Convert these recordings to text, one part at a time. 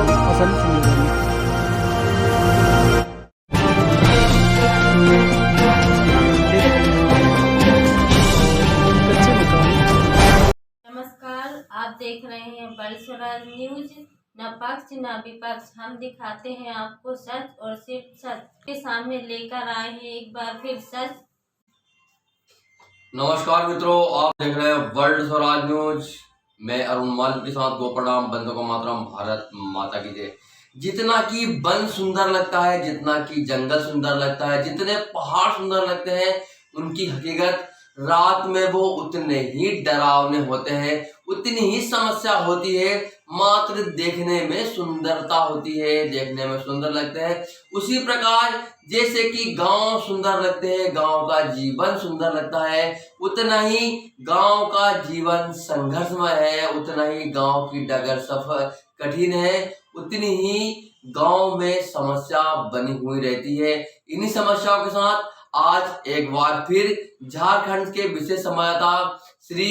आसानी से मिल जाएंगे। कच्चे मकान। नमस्कार, आप देख रहे हैं बड़ी स्वराज न्यूज। न पक्ष न विपक्ष, हम दिखाते हैं आपको सच और सिर्फ सच। के सामने लेकर आए हैं एक बार फिर सच। नमस्कार मित्रों, आप देख रहे हैं वर्ल्ड स्वराज न्यूज। मैं अरुण माल के साथ गोप्रणाम, बंदों को मातरम, भारत माता की जय। जितना कि वन सुंदर लगता है, जितना कि जंगल सुंदर लगता है, जितने पहाड़ सुंदर लगते हैं, उनकी हकीकत रात में वो उतने ही डरावने होते हैं, उतनी ही समस्या होती है। मात्र देखने में सुंदरता होती है, देखने में सुंदर लगते हैं। उसी प्रकार जैसे कि गांव सुंदर लगते हैं, गांव का जीवन सुंदर लगता है, उतना ही गांव का जीवन संघर्षमय है, उतना ही गांव की डगर सफर कठिन है, उतनी ही गांव में समस्या बनी हुई रहती है। इन्हीं समस्याओं के साथ आज एक बार फिर झारखंड के विशेष संवाददाता श्री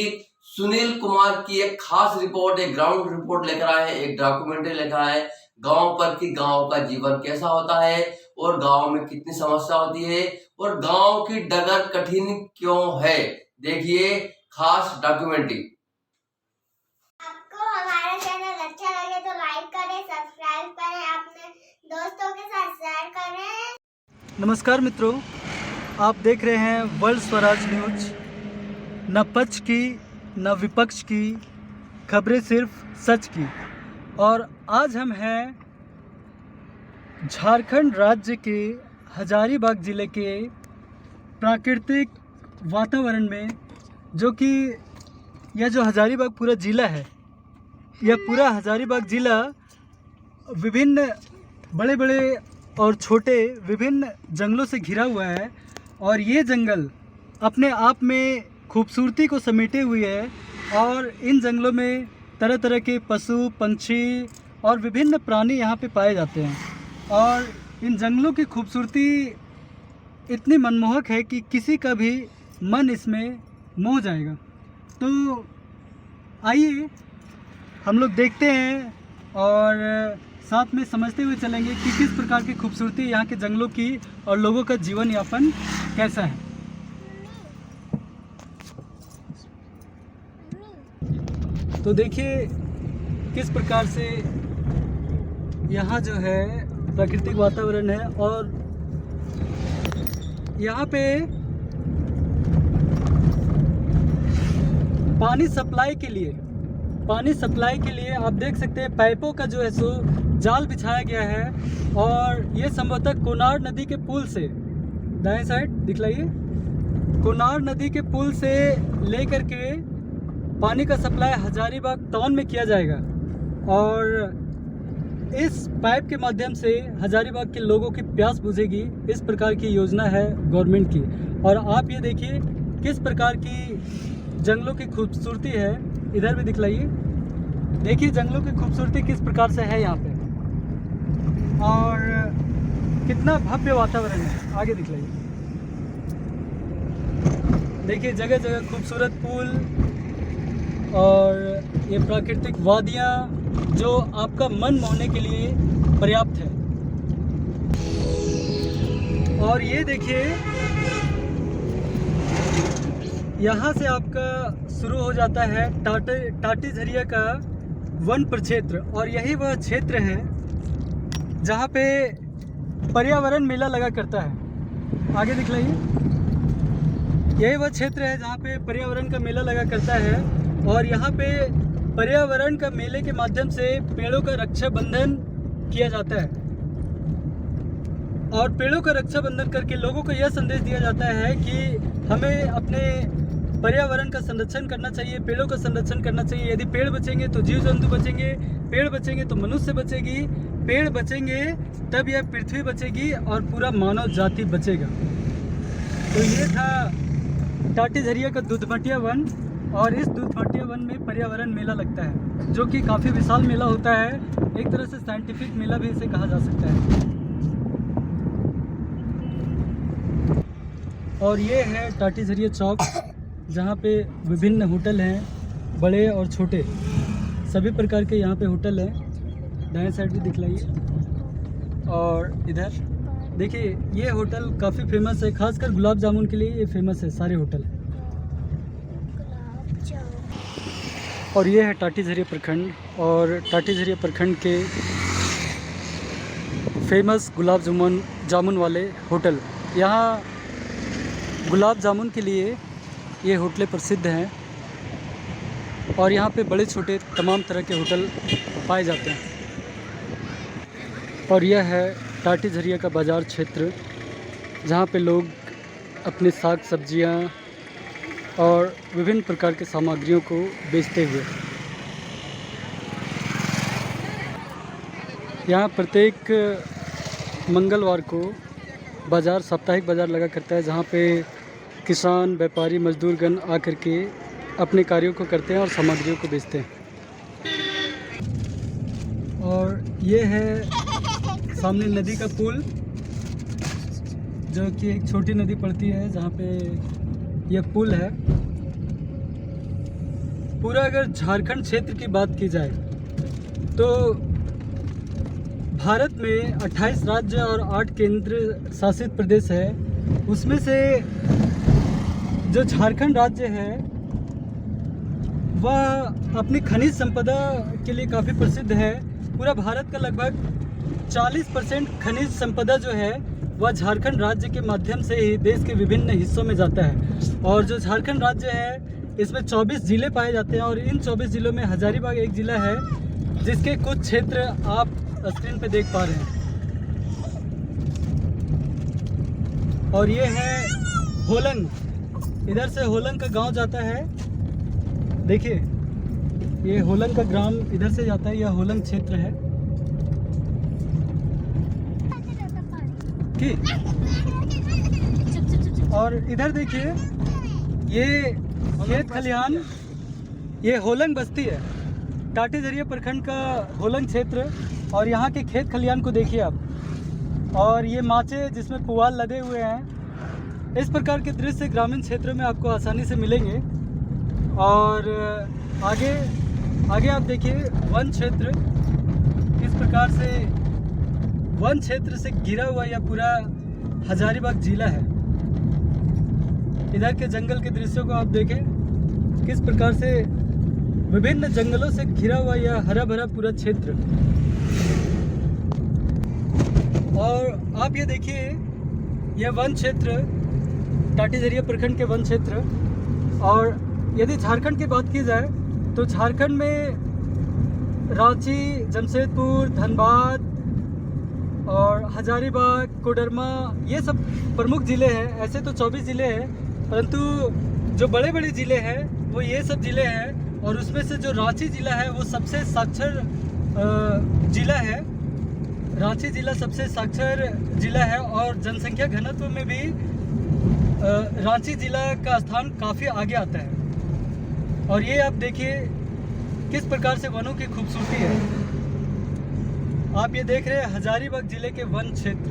सुनील कुमार की एक खास रिपोर्ट, एक ग्राउंड रिपोर्ट लेकर आए हैं, एक डॉक्यूमेंट्री लेकर आए हैं गांव पर कि गांव का जीवन कैसा होता है और गांव में कितनी समस्या होती है और गांव की डगर कठिन क्यों है। देखिए खास डॉक्यूमेंट्री। आपको हमारा चैनल अच्छा लगे तो लाइक करें, सब्सक्राइब करें, अपने दोस्तों के साथ शेयर करें। नमस्कार मित्रों, आप देख रहे हैं वर्ल्ड स्वराज न्यूज। न पक्ष की न विपक्ष की खबरें, सिर्फ सच की। और आज हम हैं झारखंड राज्य के हजारीबाग ज़िले के प्राकृतिक वातावरण में, जो कि यह जो हजारीबाग पूरा ज़िला है, यह पूरा हजारीबाग ज़िला विभिन्न बड़े बड़े और छोटे विभिन्न जंगलों से घिरा हुआ है। और ये जंगल अपने आप में खूबसूरती को समेटे हुए है और इन जंगलों में तरह तरह के पशु पंछी और विभिन्न प्राणी यहाँ पे पाए जाते हैं। और इन जंगलों की खूबसूरती इतनी मनमोहक है कि किसी का भी मन इसमें मोह जाएगा। तो आइए हम लोग देखते हैं और साथ में समझते हुए चलेंगे कि किस प्रकार की खूबसूरती यहाँ के जंगलों की और लोगों का जीवन यापन कैसा है। तो देखिए किस प्रकार से यहाँ जो है प्राकृतिक वातावरण है। और यहाँ पे पानी सप्लाई के लिए आप देख सकते हैं पाइपों का जो है सो जाल बिछाया गया है। और ये संभवतः कोनार नदी के पुल से, दाएं साइड दिखलाइए, कोनार नदी के पुल से लेकर के पानी का सप्लाई हजारीबाग टाउन में किया जाएगा। और इस पाइप के माध्यम से हजारीबाग के लोगों की प्यास बुझेगी। इस प्रकार की योजना है गवर्नमेंट की। और आप ये देखिए किस प्रकार की जंगलों की खूबसूरती है। इधर भी दिखलाइए, देखिए जंगलों की खूबसूरती किस प्रकार से है यहाँ पे और कितना भव्य वातावरण है। आगे दिखलाइए, देखिए जगह जगह खूबसूरत पुल और ये प्राकृतिक वादियाँ जो आपका मन मोहने के लिए पर्याप्त है। और ये देखिए यहाँ से आपका शुरू हो जाता है टाटीझरिया का वन प्रक्षेत्र। और यही वह क्षेत्र है जहाँ पे पर्यावरण मेला लगा करता है। आगे दिखलाइए, यही वह क्षेत्र है जहाँ पे पर्यावरण का मेला लगा करता है। और यहाँ पे पर्यावरण का मेले के माध्यम से पेड़ों का रक्षाबंधन किया जाता है। और पेड़ों का रक्षाबंधन करके लोगों को यह संदेश दिया जाता है कि हमें अपने पर्यावरण का संरक्षण करना चाहिए, पेड़ों का संरक्षण करना चाहिए। यदि पेड़ बचेंगे तो जीव जंतु बचेंगे, पेड़ बचेंगे तो मनुष्य बचेगी, पेड़ बचेंगे तब यह पृथ्वी बचेगी और पूरा मानव जाति बचेगा। तो ये था टाटीझरिया का दूधमटिया वन। और इस दूधमटिया वन में पर्यावरण मेला लगता है जो कि काफ़ी विशाल मेला होता है। एक तरह से साइंटिफिक मेला भी इसे कहा जा सकता है। और ये है टाटीझरिया चौक जहाँ पे विभिन्न होटल हैं, बड़े और छोटे, सभी प्रकार के यहाँ पे होटल हैं। दाएं साइड भी दिखलाइए। और इधर देखिए, ये होटल काफ़ी फेमस है, खासकर गुलाब जामुन के लिए ये फेमस है सारे होटल। और ये है टाटीझरिया प्रखंड, और टाटीझरिया प्रखंड के फेमस गुलाब जामुन वाले होटल। यहाँ गुलाब जामुन के लिए ये होटलें प्रसिद्ध हैं, और यहाँ पे बड़े छोटे तमाम तरह के होटल पाए जाते हैं। और यह है टाटीझरिया का बाज़ार क्षेत्र, जहाँ पे लोग अपने साग सब्जियाँ और विभिन्न प्रकार के सामग्रियों को बेचते हुए। यहाँ प्रत्येक मंगलवार को बाज़ार, साप्ताहिक बाज़ार लगा करता है, जहाँ पे किसान, व्यापारी, मजदूरगण आकर के अपने कार्यों को करते हैं और सामग्रियों को बेचते हैं। और ये है सामने नदी का पुल, जो कि एक छोटी नदी पड़ती है, जहाँ पे यह पुल है। पूरा अगर झारखंड क्षेत्र की बात की जाए तो भारत में 28 राज्य और 8 केंद्र शासित प्रदेश है। उसमें से जो झारखंड राज्य है वह अपनी खनिज संपदा के लिए काफ़ी प्रसिद्ध है। पूरा भारत का लगभग 40% खनिज संपदा जो है वह झारखंड राज्य के माध्यम से ही देश के विभिन्न हिस्सों में जाता है। और जो झारखंड राज्य है इसमें 24 ज़िले पाए जाते हैं, और इन 24 ज़िलों में हजारीबाग एक ज़िला है, जिसके कुछ क्षेत्र आप स्क्रीन पे देख पा रहे हैं। और ये है होलंग, इधर से होलंग का गांव जाता है। देखिए, ये होलंग का ग्राम इधर से जाता है, यह होलंग क्षेत्र है। ठीक। और इधर देखिए, ये खेत खलिहान, ये होलंग बस्ती है, टाटीझरिया प्रखंड का होलंग क्षेत्र। और यहाँ के खेत खलिहान को देखिए आप, और ये माचे जिसमें पुआल लदे हुए हैं। इस प्रकार के दृश्य ग्रामीण क्षेत्रों में आपको आसानी से मिलेंगे। और आगे आप देखिए वन क्षेत्र, इस प्रकार से वन क्षेत्र से घिरा हुआ यह पूरा हजारीबाग जिला है। इधर के जंगल के दृश्यों को आप देखें, किस प्रकार से विभिन्न जंगलों से घिरा हुआ यह हरा भरा पूरा क्षेत्र। और आप ये देखिए, यह वन क्षेत्र टाटीझरिया प्रखंड के वन क्षेत्र। और यदि झारखंड की बात की जाए तो झारखंड में रांची, जमशेदपुर, धनबाद और हजारीबाग, कोडरमा, ये सब प्रमुख ज़िले हैं। ऐसे तो 24 ज़िले हैं, परंतु जो बड़े बड़े ज़िले हैं वो ये सब ज़िले हैं। और उसमें से जो रांची ज़िला है वो सबसे साक्षर ज़िला है। रांची ज़िला सबसे साक्षर ज़िला है, और जनसंख्या घनत्व में भी रांची ज़िला का स्थान काफ़ी आगे आता है। और ये आप देखिए किस प्रकार से वनों की खूबसूरती है। आप ये देख रहे हैं हजारीबाग जिले के वन क्षेत्र।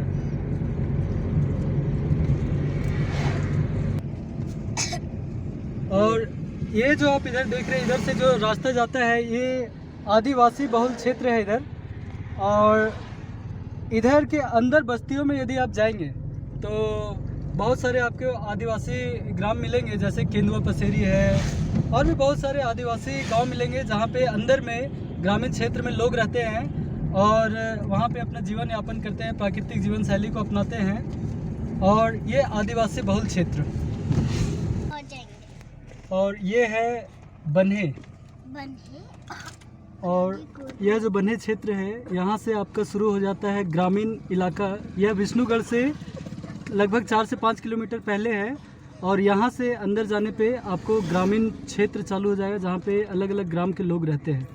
और ये जो आप इधर देख रहे हैं, इधर से जो रास्ता जाता है ये आदिवासी बहुल क्षेत्र है इधर। और इधर के अंदर बस्तियों में यदि आप जाएंगे तो बहुत सारे आपके आदिवासी ग्राम मिलेंगे, जैसे केंदुआ पसेरी है, और भी बहुत सारे आदिवासी गांव मिलेंगे जहां पे अंदर में ग्रामीण क्षेत्र में लोग रहते हैं और वहां पे अपना जीवन यापन करते हैं, प्राकृतिक जीवन शैली को अपनाते हैं। और ये आदिवासी बहुल क्षेत्र। और ये है बन्हे। और यह जो बन्हे क्षेत्र है, यहाँ से आपका शुरू हो जाता है ग्रामीण इलाका। यह विष्णुगढ़ से लगभग 4 से 5 किलोमीटर पहले है। और यहाँ से अंदर जाने पे आपको ग्रामीण क्षेत्र चालू हो जाएगा, जहाँ पे अलग अलग ग्राम के लोग रहते हैं।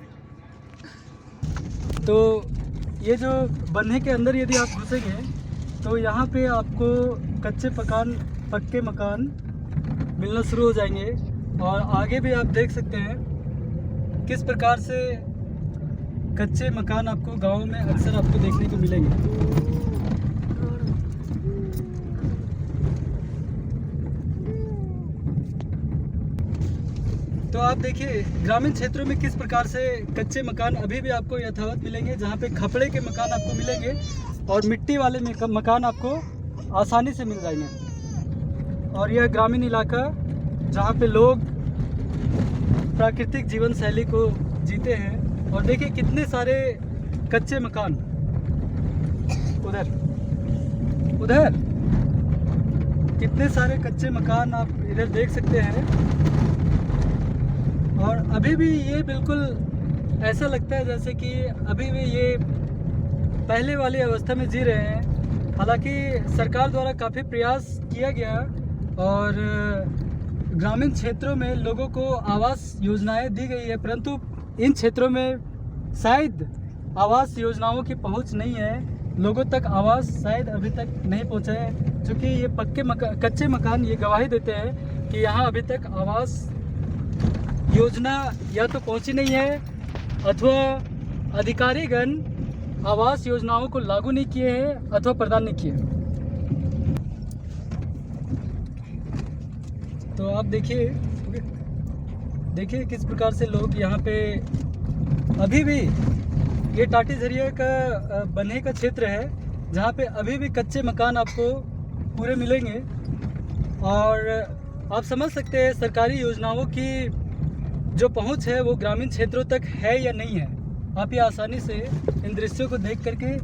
तो ये जो बन्हे के अंदर यदि आप घुसेंगे तो यहाँ पे आपको पक्के मकान मिलना शुरू हो जाएंगे। और आगे भी आप देख सकते हैं किस प्रकार से कच्चे मकान आपको गाँव में अक्सर आपको देखने को मिलेंगे। तो आप देखिए ग्रामीण क्षेत्रों में किस प्रकार से कच्चे मकान अभी भी आपको यथावत मिलेंगे, जहाँ पे खपड़े के मकान आपको मिलेंगे और मिट्टी वाले मकान आपको आसानी से मिल जाएंगे। और यह ग्रामीण इलाका जहाँ पे लोग प्राकृतिक जीवन शैली को जीते हैं। और देखिए कितने सारे कच्चे मकान उधर कितने सारे कच्चे मकान आप इधर देख सकते हैं। और अभी भी ये बिल्कुल ऐसा लगता है जैसे कि अभी भी ये पहले वाली अवस्था में जी रहे हैं। हालांकि सरकार द्वारा काफ़ी प्रयास किया गया और ग्रामीण क्षेत्रों में लोगों को आवास योजनाएं दी गई है, परंतु इन क्षेत्रों में शायद आवास योजनाओं की पहुंच नहीं है, लोगों तक आवास शायद अभी तक नहीं पहुंचा है। क्योंकि ये कच्चे मकान ये गवाही देते हैं कि यहाँ अभी तक आवास योजना या तो पहुंची नहीं है अथवा अधिकारीगण आवास योजनाओं को लागू नहीं किए हैं अथवा प्रदान नहीं किए। तो आप देखिए किस प्रकार से लोग यहाँ पे अभी भी, ये टाटी झरिया का बन्हे का क्षेत्र है जहाँ पे अभी भी कच्चे मकान आपको पूरे मिलेंगे। और आप समझ सकते हैं सरकारी योजनाओं की जो पहुंच है वो ग्रामीण क्षेत्रों तक है या नहीं है। आप ये आसानी से इन दृश्यों को देख करके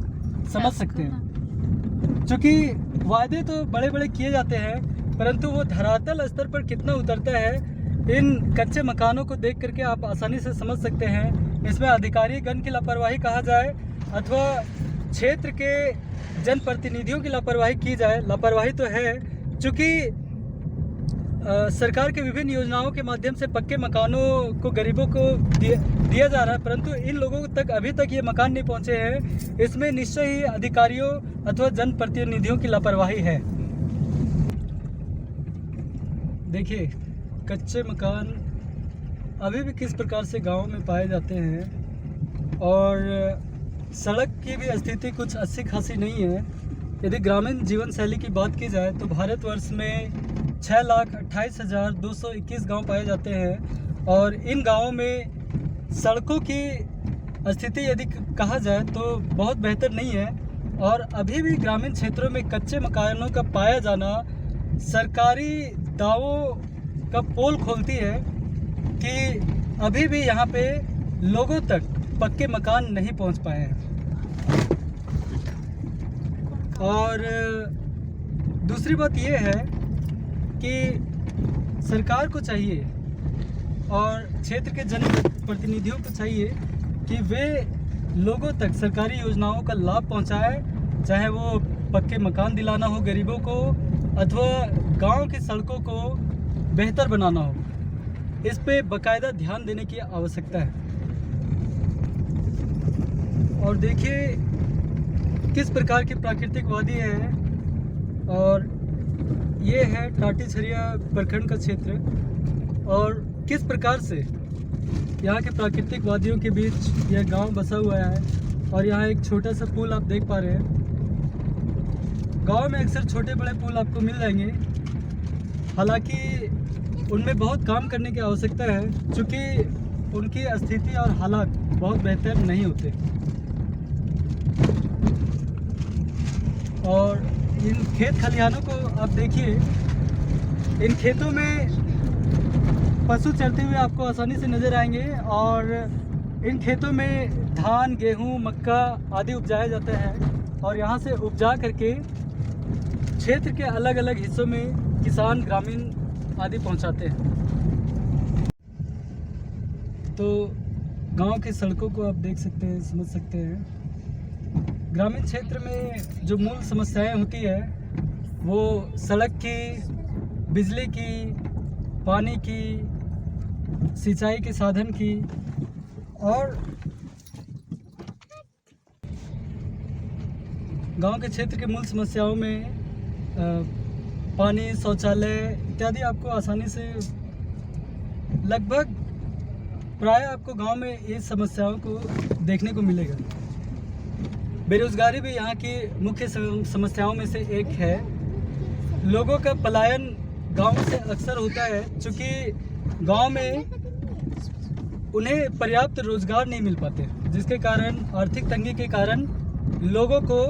समझ सकते हैं। क्योंकि वादे तो बड़े बड़े किए जाते हैं, परंतु वो धरातल स्तर पर कितना उतरता है इन कच्चे मकानों को देख करके आप आसानी से समझ सकते हैं। इसमें अधिकारीगण की लापरवाही कहा जाए अथवा क्षेत्र के जनप्रतिनिधियों की लापरवाही की जाए, लापरवाही तो है। चूँकि सरकार के विभिन्न योजनाओं के माध्यम से पक्के मकानों को गरीबों को दिया जा रहा है, परंतु इन लोगों तक अभी तक ये मकान नहीं पहुंचे हैं। इसमें निश्चय ही अधिकारियों अथवा जनप्रतिनिधियों की लापरवाही है। देखिए कच्चे मकान अभी भी किस प्रकार से गांव में पाए जाते हैं और सड़क की भी स्थिति कुछ अच्छी खासी नहीं है। यदि ग्रामीण जीवन शैली की बात की जाए तो भारतवर्ष में 6,28,221 गांव पाए जाते हैं और इन गांवों में सड़कों की स्थिति यदि कहा जाए तो बहुत बेहतर नहीं है। और अभी भी ग्रामीण क्षेत्रों में कच्चे मकानों का पाया जाना सरकारी दावों का पोल खोलती है कि अभी भी यहाँ पे लोगों तक पक्के मकान नहीं पहुँच पाए हैं। और दूसरी बात ये है कि सरकार को चाहिए और क्षेत्र के जनप्रतिनिधियों को चाहिए कि वे लोगों तक सरकारी योजनाओं का लाभ पहुंचाए, चाहे वो पक्के मकान दिलाना हो गरीबों को अथवा गांव की सड़कों को बेहतर बनाना हो। इस पे बाकायदा ध्यान देने की आवश्यकता है। और देखिए किस प्रकार की प्राकृतिक वादी है और ये है टाटी झरिया प्रखंड का क्षेत्र और किस प्रकार से यहाँ के प्राकृतिक वादियों के बीच यह गांव बसा हुआ है। और यहाँ एक छोटा सा पुल आप देख पा रहे हैं। गांव में अक्सर छोटे बड़े पुल आपको मिल जाएंगे, हालांकि उनमें बहुत काम करने की आवश्यकता है क्योंकि उनकी स्थिति और हालात बहुत बेहतर नहीं होते। और इन खेत खलिहानों को आप देखिए, इन खेतों में पशु चरते हुए आपको आसानी से नज़र आएंगे और इन खेतों में धान, गेहूं, मक्का आदि उपजाया जाता है और यहाँ से उपजा करके क्षेत्र के अलग अलग हिस्सों में किसान ग्रामीण आदि पहुँचाते हैं। तो गांव की सड़कों को आप देख सकते हैं, समझ सकते हैं। ग्रामीण क्षेत्र में जो मूल समस्याएं होती है वो सड़क की, बिजली की, पानी की, सिंचाई के साधन की और गांव के क्षेत्र के मूल समस्याओं में पानी, शौचालय इत्यादि आपको आसानी से लगभग प्राय आपको गांव में ये समस्याओं को देखने को मिलेगा। बेरोजगारी भी यहाँ की मुख्य समस्याओं में से एक है। लोगों का पलायन गांव से अक्सर होता है क्योंकि गांव में उन्हें पर्याप्त रोजगार नहीं मिल पाते, जिसके कारण आर्थिक तंगी के कारण लोगों को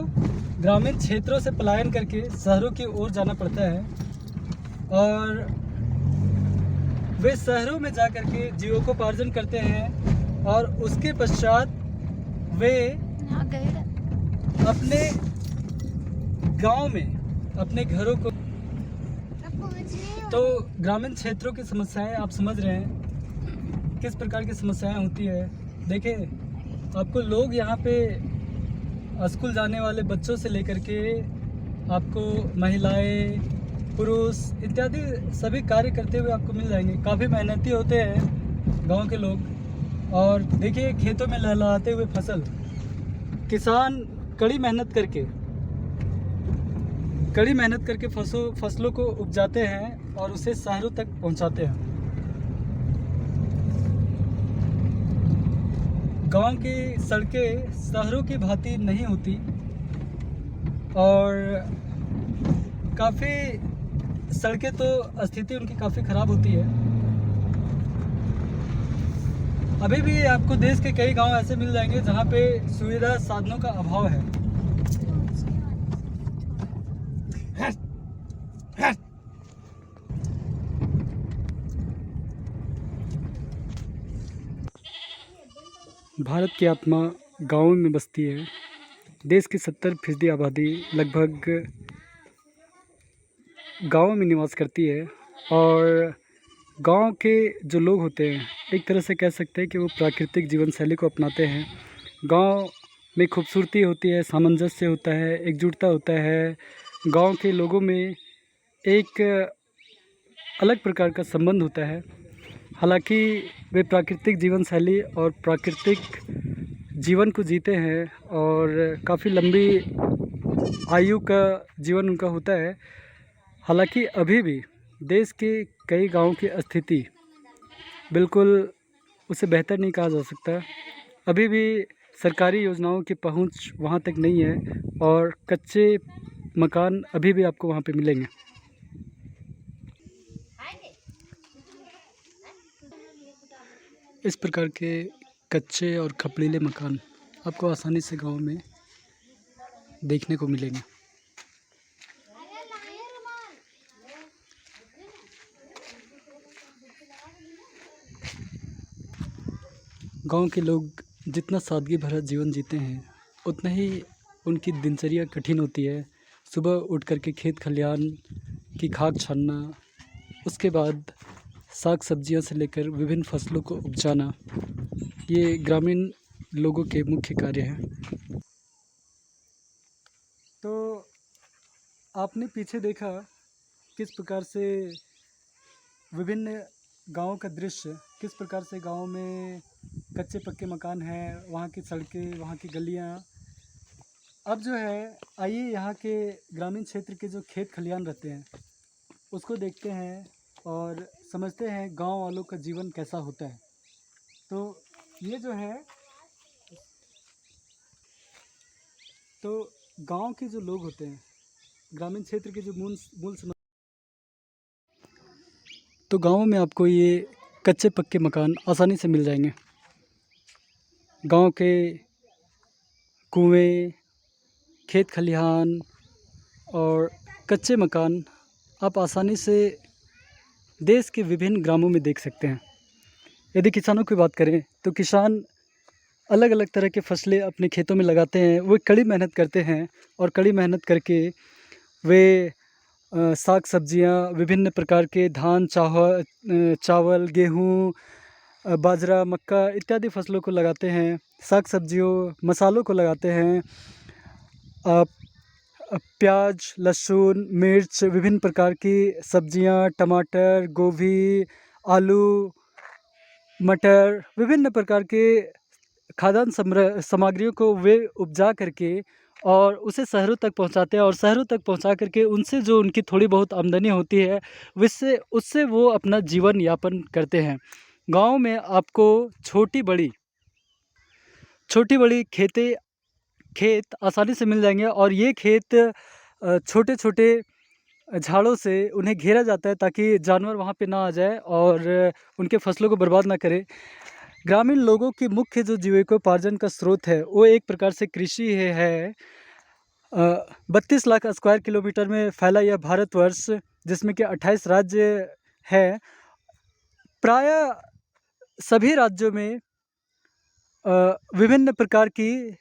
ग्रामीण क्षेत्रों से पलायन करके शहरों की ओर जाना पड़ता है और वे शहरों में जा कर के जीविकोपार्जन करते हैं और उसके पश्चात वे अपने गांव में अपने घरों को। तो ग्रामीण क्षेत्रों की समस्याएं आप समझ रहे हैं किस प्रकार की समस्याएं होती है। देखिए, आपको लोग यहाँ पे स्कूल जाने वाले बच्चों से लेकर के आपको महिलाएं, पुरुष इत्यादि सभी कार्य करते हुए आपको मिल जाएंगे। काफ़ी मेहनती होते हैं गांव के लोग। और देखिए, खेतों में लहलहाते हुए फसल, किसान कड़ी मेहनत करके फसलों को उपजाते हैं और उसे शहरों तक पहुंचाते हैं। गांव की सड़कें शहरों की भांति नहीं होती और काफ़ी सड़कें तो स्थिति उनकी काफ़ी ख़राब होती है। अभी भी आपको देश के कई गांव ऐसे मिल जाएंगे जहां पे सुविधा साधनों का अभाव है। भारत की आत्मा गांवों में बसती है। देश की 70% आबादी लगभग गांवों में निवास करती है और गांव के जो लोग होते हैं, एक तरह से कह सकते हैं कि वो प्राकृतिक जीवन शैली को अपनाते हैं। गांव में खूबसूरती होती है, सामंजस्य होता है, एकजुटता होता है। गांव के लोगों में एक अलग प्रकार का संबंध होता है। हालांकि वे प्राकृतिक जीवन शैली और प्राकृतिक जीवन को जीते हैं और काफ़ी लंबी आयु का जीवन उनका होता है। हालांकि अभी भी देश के कई गांवों की स्थिति बिल्कुल उसे बेहतर नहीं कहा जा सकता। अभी भी सरकारी योजनाओं की पहुंच वहां तक नहीं है और कच्चे मकान अभी भी आपको वहां पे मिलेंगे। इस प्रकार के कच्चे और खपड़ीले मकान आपको आसानी से गांव में देखने को मिलेंगे। गांव के लोग जितना सादगी भरा जीवन जीते हैं, उतना ही उनकी दिनचर्या कठिन होती है। सुबह उठ कर के खेत खलिहान की खाद छानना, उसके बाद साग सब्जियां से लेकर विभिन्न फसलों को उपजाना, ये ग्रामीण लोगों के मुख्य कार्य हैं। तो आपने पीछे देखा किस प्रकार से विभिन्न गांवों का दृश्य, किस प्रकार से गांव में कच्चे पक्के मकान हैं, वहाँ की सड़कें, वहाँ की गलियाँ। अब जो है, आइए यहाँ के ग्रामीण क्षेत्र के जो खेत खलिहान रहते हैं उसको देखते हैं और समझते हैं गांव वालों का जीवन कैसा होता है। तो ये जो है, तो गांव के जो लोग होते हैं, ग्रामीण क्षेत्र के जो मूल तो गांवों में आपको ये कच्चे पक्के मकान आसानी से मिल जाएंगे। गांव के कुएं, खेत खलिहान और कच्चे मकान आप आसानी से देश के विभिन्न ग्रामों में देख सकते हैं। यदि किसानों की बात करें तो किसान अलग अलग तरह के फसलें अपने खेतों में लगाते हैं। वे कड़ी मेहनत करते हैं और कड़ी मेहनत करके वे साग सब्जियां, विभिन्न प्रकार के धान, चावल, गेहूं, बाजरा, मक्का इत्यादि फसलों को लगाते हैं। साग सब्जियों, मसालों को लगाते हैं। प्याज, लहसुन, मिर्च, विभिन्न प्रकार की सब्जियां, टमाटर, गोभी, आलू, मटर, विभिन्न प्रकार के खाद्यान्न सामग्रियों को वे उपजा करके और उसे शहरों तक पहुंचाते हैं और शहरों तक पहुंचा करके उनसे जो उनकी थोड़ी बहुत आमदनी होती है उससे वो अपना जीवन यापन करते हैं। गांव में आपको छोटी बड़ी खेत आसानी से मिल जाएंगे और ये खेत छोटे छोटे झाड़ों से उन्हें घेरा जाता है ताकि जानवर वहाँ पे ना आ जाए और उनके फसलों को बर्बाद ना करे। ग्रामीण लोगों की मुख्य जो जीविकोपार्जन का स्रोत है वो एक प्रकार से कृषि है। 32 लाख स्क्वायर किलोमीटर में फैला यह भारतवर्ष, जिसमें कि 28 राज्य है। प्रायः सभी राज्यों में विभिन्न प्रकार की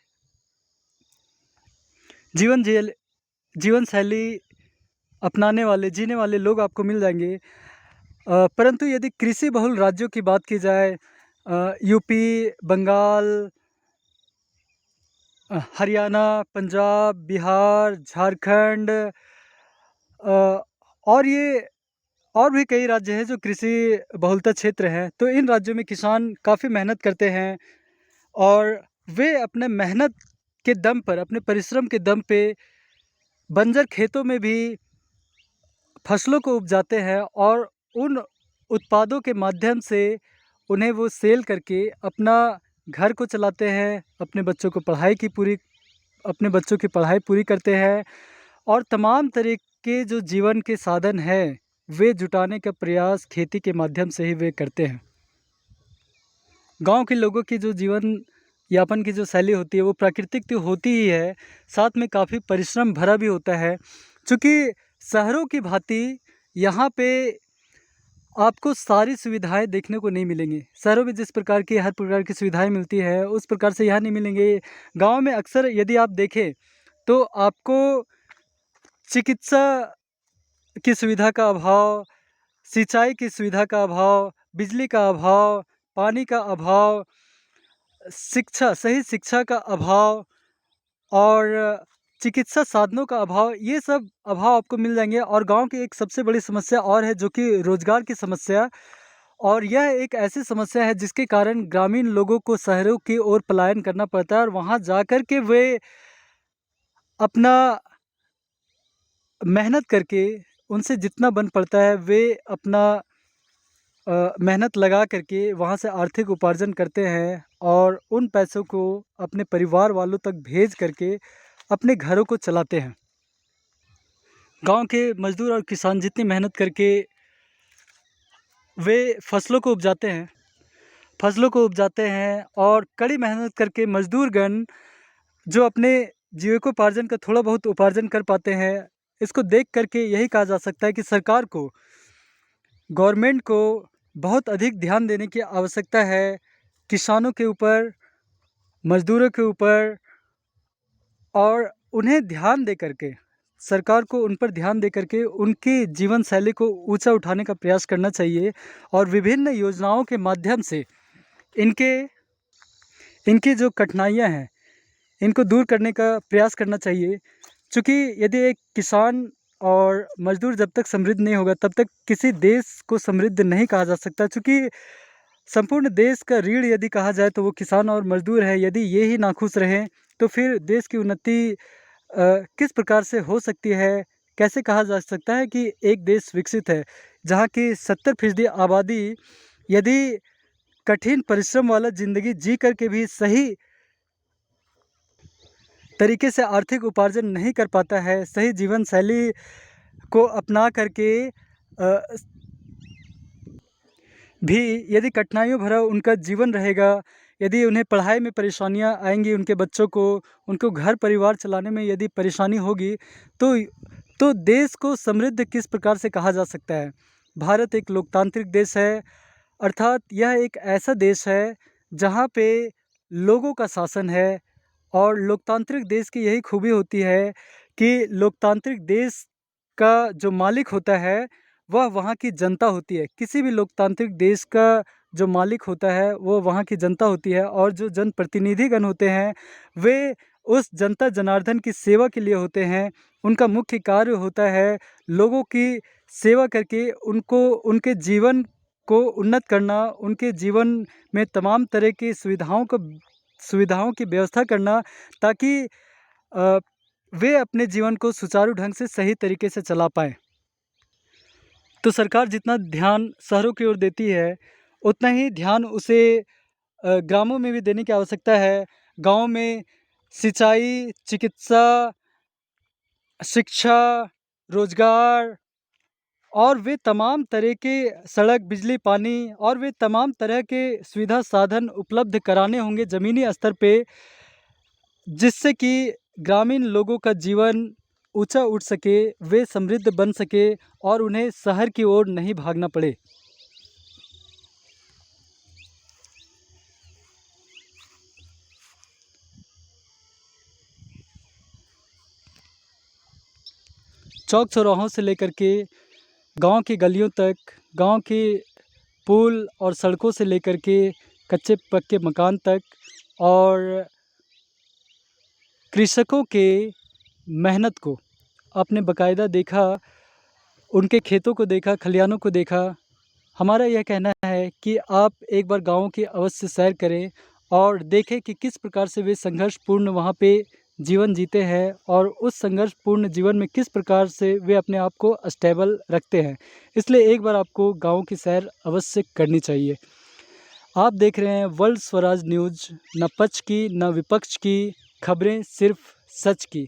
जीवन शैली अपनाने वाले, जीने वाले लोग आपको मिल जाएंगे। परंतु यदि कृषि बहुल राज्यों की बात की जाए, यूपी, बंगाल, हरियाणा, पंजाब, बिहार, झारखंड और भी कई राज्य हैं जो कृषि बहुलता क्षेत्र हैं। तो इन राज्यों में किसान काफ़ी मेहनत करते हैं और वे अपने मेहनत के दम पर, अपने परिश्रम के दम पे बंजर खेतों में भी फसलों को उपजाते हैं और उन उत्पादों के माध्यम से उन्हें वो सेल करके अपना घर को चलाते हैं, अपने बच्चों की पढ़ाई पूरी करते हैं और तमाम तरह के जो जीवन के साधन हैं वे जुटाने का प्रयास खेती के माध्यम से ही वे करते हैं। गांव के लोगों की जो जीवन यापन की जो शैली होती है वो प्राकृतिक तो होती ही है, साथ में काफ़ी परिश्रम भरा भी होता है। चूँकि शहरों की भांति यहाँ पे आपको सारी सुविधाएं देखने को नहीं मिलेंगी। शहरों में जिस प्रकार की हर प्रकार की सुविधाएं मिलती है उस प्रकार से यहाँ नहीं मिलेंगे। गांव में अक्सर यदि आप देखें तो आपको चिकित्सा की सुविधा का अभाव, सिंचाई की सुविधा का अभाव, बिजली का अभाव, पानी का अभाव, सही शिक्षा का अभाव और चिकित्सा साधनों का अभाव, ये सब अभाव आपको मिल जाएंगे। और गांव की एक सबसे बड़ी समस्या और है जो कि रोजगार की समस्या, और यह एक ऐसी समस्या है जिसके कारण ग्रामीण लोगों को शहरों की ओर पलायन करना पड़ता है और वहां जाकर के वे अपना मेहनत करके, उनसे जितना बन पड़ता है वे अपना मेहनत लगा करके वहाँ से आर्थिक उपार्जन करते हैं और उन पैसों को अपने परिवार वालों तक भेज करके अपने घरों को चलाते हैं। गांव के मजदूर और किसान जितनी मेहनत करके वे फसलों को उपजाते हैं और कड़ी मेहनत करके मजदूरगण जो अपने जीविकोपार्जन का थोड़ा बहुत उपार्जन कर पाते हैं, इसको देख करके यही कहा जा सकता है कि सरकार को, गवर्नमेंट को बहुत अधिक ध्यान देने की आवश्यकता है किसानों के ऊपर, मजदूरों के ऊपर, और उन्हें ध्यान दे करके, सरकार को उन पर ध्यान दे करके उनकी जीवन शैली को ऊंचा उठाने का प्रयास करना चाहिए और विभिन्न योजनाओं के माध्यम से इनकी जो कठिनाइयां हैं इनको दूर करने का प्रयास करना चाहिए। क्योंकि यदि एक किसान और मजदूर जब तक समृद्ध नहीं होगा तब तक किसी देश को समृद्ध नहीं कहा जा सकता। क्योंकि संपूर्ण देश का रीढ़ यदि कहा जाए तो वो किसान और मजदूर है। यदि ये ही नाखुश रहें तो फिर देश की उन्नति किस प्रकार से हो सकती है? कैसे कहा जा सकता है कि एक देश विकसित है जहाँ की 70% आबादी यदि कठिन परिश्रम वाला ज़िंदगी जी करके भी सही तरीके से आर्थिक उपार्जन नहीं कर पाता है, सही जीवन शैली को अपना करके भी यदि कठिनाइयों भरा उनका जीवन रहेगा, यदि उन्हें पढ़ाई में परेशानियां आएंगी, उनके बच्चों को, उनको घर परिवार चलाने में यदि परेशानी होगी तो देश को समृद्ध किस प्रकार से कहा जा सकता है? भारत एक लोकतांत्रिक देश है, अर्थात यह एक ऐसा देश है जहाँ पे लोगों का शासन है। और लोकतांत्रिक देश की यही खूबी होती है कि लोकतांत्रिक देश का जो मालिक होता है वह वहाँ की जनता होती है। किसी भी लोकतांत्रिक देश का जो मालिक होता है वो वहाँ की जनता होती है और जो जनप्रतिनिधिगण होते हैं वे उस जनता जनार्दन की सेवा के लिए होते हैं। उनका मुख्य कार्य होता है लोगों की सेवा करके उनको, उनके जीवन को उन्नत करना, उनके जीवन में तमाम तरह की सुविधाओं की व्यवस्था करना, ताकि वे अपने जीवन को सुचारू ढंग से सही तरीके से चला पाएँ। तो सरकार जितना ध्यान शहरों की ओर देती है उतना ही ध्यान उसे ग्रामों में भी देने की आवश्यकता है। गाँव में सिंचाई, चिकित्सा, शिक्षा, रोजगार और वे तमाम तरह के सड़क, बिजली, पानी और वे तमाम तरह के सुविधा साधन उपलब्ध कराने होंगे ज़मीनी स्तर पे, जिससे कि ग्रामीण लोगों का जीवन ऊंचा उठ सके, वे समृद्ध बन सके और उन्हें शहर की ओर नहीं भागना पड़े। चौक चौराहों से लेकर के गांव की गलियों तक, गांव के पुल और सड़कों से लेकर के कच्चे पक्के मकान तक, और कृषकों के मेहनत को आपने बाकायदा देखा, उनके खेतों को देखा, खलिहानों को देखा। हमारा यह कहना है कि आप एक बार गाँव की अवश्य सैर करें और देखें कि किस प्रकार से वे संघर्षपूर्ण वहाँ पे जीवन जीते हैं और उस संघर्षपूर्ण जीवन में किस प्रकार से वे अपने आप को स्टेबल रखते हैं। इसलिए एक बार आपको गाँव की सैर अवश्य करनी चाहिए। आप देख रहे हैं वर्ल्ड स्वराज न्यूज़, न पक्ष की न विपक्ष की खबरें, सिर्फ सच की।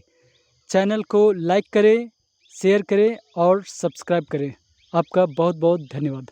चैनल को लाइक करें, शेयर करें और सब्सक्राइब करें। आपका बहुत बहुत धन्यवाद।